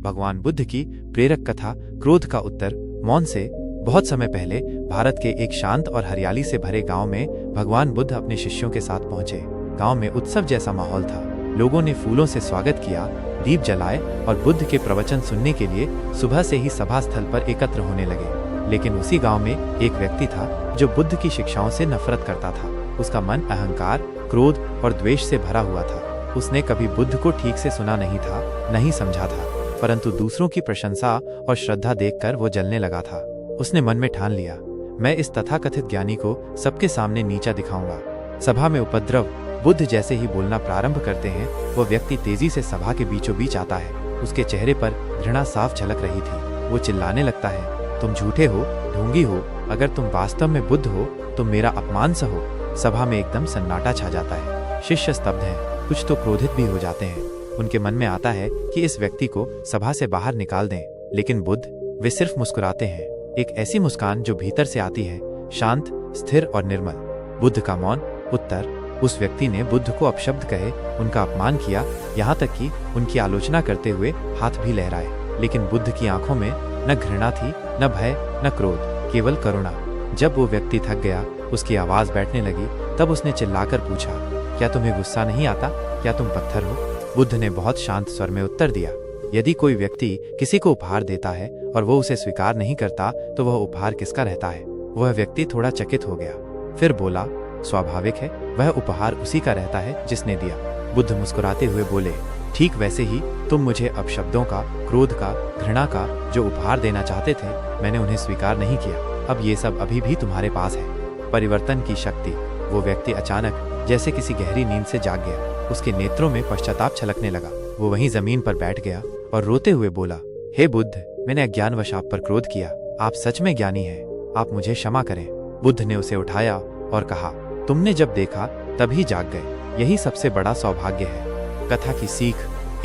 भगवान बुद्ध की प्रेरक कथा क्रोध का उत्तर मौन से। बहुत समय पहले भारत के एक शांत और हरियाली से भरे गांव में भगवान बुद्ध अपने शिष्यों के साथ पहुंचे। गांव में उत्सव जैसा माहौल था। लोगों ने फूलों से स्वागत किया, दीप जलाए और बुद्ध के प्रवचन सुनने के लिए सुबह से ही सभा स्थल पर एकत्र होने लगे। लेकिन उसी गांव में एक व्यक्ति था जो बुद्ध की शिक्षाओं से नफरत करता था। उसका मन अहंकार, क्रोध और द्वेष से भरा हुआ था। उसने कभी बुद्ध को ठीक से सुना नहीं था, नहीं समझा था, परंतु दूसरों की प्रशंसा और श्रद्धा देखकर वो जलने लगा था। उसने मन में ठान लिया, मैं इस तथाकथित ज्ञानी को सबके सामने नीचा दिखाऊंगा। सभा में उपद्रव। बुद्ध जैसे ही बोलना प्रारंभ करते हैं, वो व्यक्ति तेजी से सभा के बीचों बीच आता है। उसके चेहरे पर घृणा साफ झलक रही थी। वो चिल्लाने लगता है, तुम झूठे हो, ढोंगी हो, अगर तुम वास्तव में बुद्ध हो तो मेरा अपमान सहो। सभा में एकदम सन्नाटा छा जाता है। शिष्य स्तब्ध हैं, कुछ तो क्रोधित भी हो जाते हैं। उनके मन में आता है कि इस व्यक्ति को सभा से बाहर निकाल दें, लेकिन बुद्ध, वे सिर्फ मुस्कुराते हैं। एक ऐसी मुस्कान जो भीतर से आती है, शांत, स्थिर और निर्मल। बुद्ध का मौन उत्तर। उस व्यक्ति ने बुद्ध को अपशब्द कहे, उनका अपमान किया, यहाँ तक कि उनकी आलोचना करते हुए हाथ भी लहराए। लेकिन बुद्ध की आंखों में न घृणा थी, न भय, न क्रोध, केवल करुणा। जब वो व्यक्ति थक गया, उसकी आवाज बैठने लगी, तब उसने चिल्लाकर पूछा, क्या तुम्हें गुस्सा नहीं आता? क्या तुम पत्थर हो? बुद्ध ने बहुत शांत स्वर में उत्तर दिया, यदि कोई व्यक्ति किसी को उपहार देता है और वो उसे स्वीकार नहीं करता तो वह उपहार किसका रहता है? वह व्यक्ति थोड़ा चकित हो गया, फिर बोला, स्वाभाविक है, वह उपहार उसी का रहता है जिसने दिया। बुद्ध मुस्कुराते हुए बोले, ठीक वैसे ही तुम मुझे अपशब्दों का, क्रोध का, घृणा का जो उपहार देना चाहते थे, मैंने उन्हें स्वीकार नहीं किया। अब ये सब अभी भी तुम्हारे पास है। परिवर्तन की शक्ति। वो व्यक्ति अचानक जैसे किसी गहरी नींद से जाग गया। उसके नेत्रों में पश्चाताप छलकने लगा। वो वहीं जमीन पर बैठ गया और रोते हुए बोला, हे बुद्ध, मैंने अज्ञानवश आप पर क्रोध किया। आप सच में ज्ञानी हैं, आप मुझे क्षमा करें। बुद्ध ने उसे उठाया और कहा, तुमने जब देखा तभी जाग गए, यही सबसे बड़ा सौभाग्य है। कथा की सीख।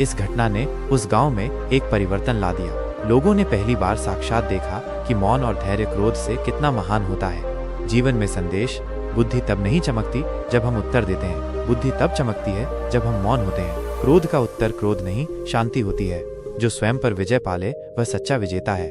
इस घटना ने उस गांव में एक परिवर्तन ला दिया। लोगों ने पहली बार साक्षात देखा कि मौन और धैर्य क्रोध से कितना महान होता है। जीवन में संदेश। बुद्धि तब नहीं चमकती जब हम उत्तर देते हैं, बुद्धि तब चमकती है जब हम मौन होते हैं। क्रोध का उत्तर क्रोध नहीं, शांति होती है। जो स्वयं पर विजय पाले वह सच्चा विजेता है।